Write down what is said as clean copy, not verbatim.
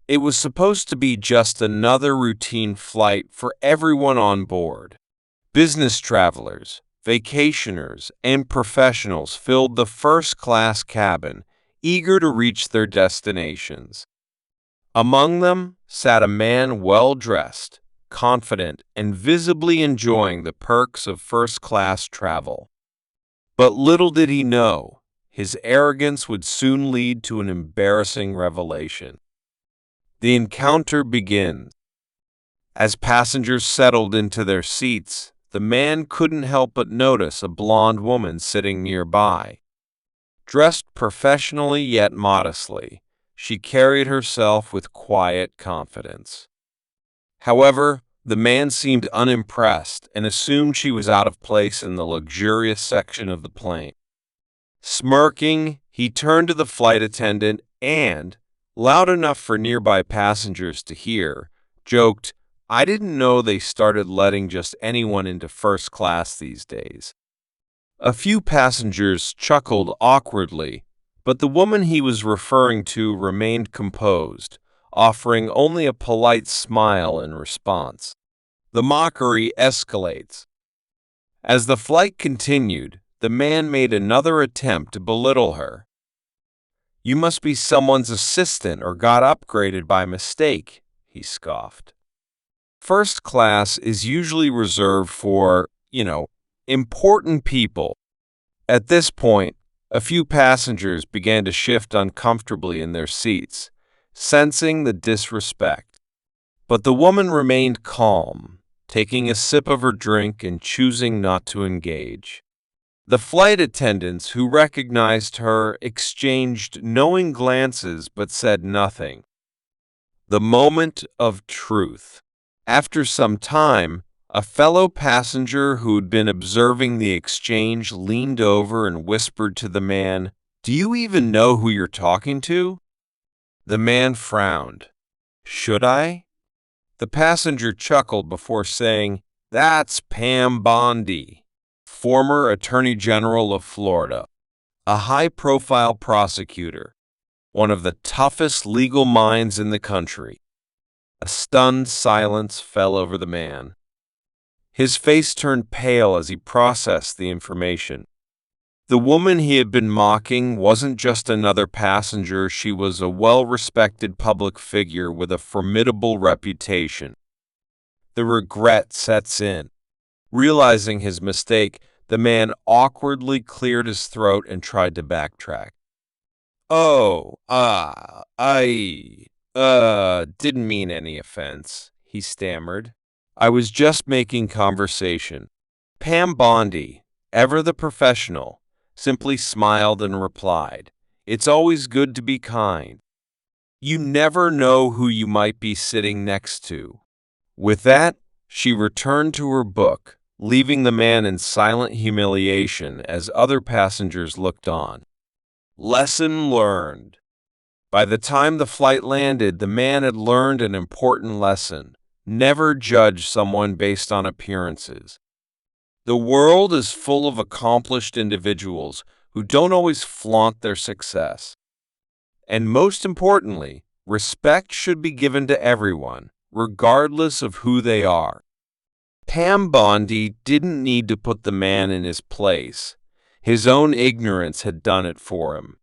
It was supposed to be just another routine flight for everyone on board. Business travelers, vacationers, and professionals filled the first-class cabin, eager to reach their destinations. Among them sat a man well-dressed, confident, and visibly enjoying the perks of first-class travel. But little did he know, his arrogance would soon lead to an embarrassing revelation. The encounter begins. As passengers settled into their seats, the man couldn't help but notice a blonde woman sitting nearby. Dressed professionally yet modestly, she carried herself with quiet confidence. However, the man seemed unimpressed and assumed she was out of place in the luxurious section of the plane. Smirking, he turned to the flight attendant and, loud enough for nearby passengers to hear, joked, "I didn't know they started letting just anyone into first class these days." A few passengers chuckled awkwardly, but the woman he was referring to remained composed, offering only a polite smile in response. The mockery escalates. As the flight continued, the man made another attempt to belittle her. "You must be someone's assistant or got upgraded by mistake," he scoffed. First class is usually reserved for, important people. At this point, a few passengers began to shift uncomfortably in their seats, sensing the disrespect. But the woman remained calm, taking a sip of her drink and choosing not to engage. The flight attendants, who recognized her, exchanged knowing glances but said nothing. The moment of truth. After some time, a fellow passenger who'd been observing the exchange leaned over and whispered to the man, "Do you even know who you're talking to?" The man frowned. "Should I?" The passenger chuckled before saying, "That's Pam Bondi, former Attorney General of Florida, a high-profile prosecutor, one of the toughest legal minds in the country." A stunned silence fell over the man. His face turned pale as he processed the information. The woman he had been mocking wasn't just another passenger, she was a well-respected public figure with a formidable reputation. The regret sets in. Realizing his mistake, the man awkwardly cleared his throat and tried to backtrack. I didn't mean any offense," he stammered. "I was just making conversation." Pam Bondi, ever the professional, simply smiled and replied, "It's always good to be kind. You never know who you might be sitting next to." With that, she returned to her book, leaving the man in silent humiliation as other passengers looked on. Lesson learned. By the time the flight landed, the man had learned an important lesson. Never judge someone based on appearances. The world is full of accomplished individuals who don't always flaunt their success. And most importantly, respect should be given to everyone, regardless of who they are. Pam Bondi didn't need to put the man in his place. His own ignorance had done it for him.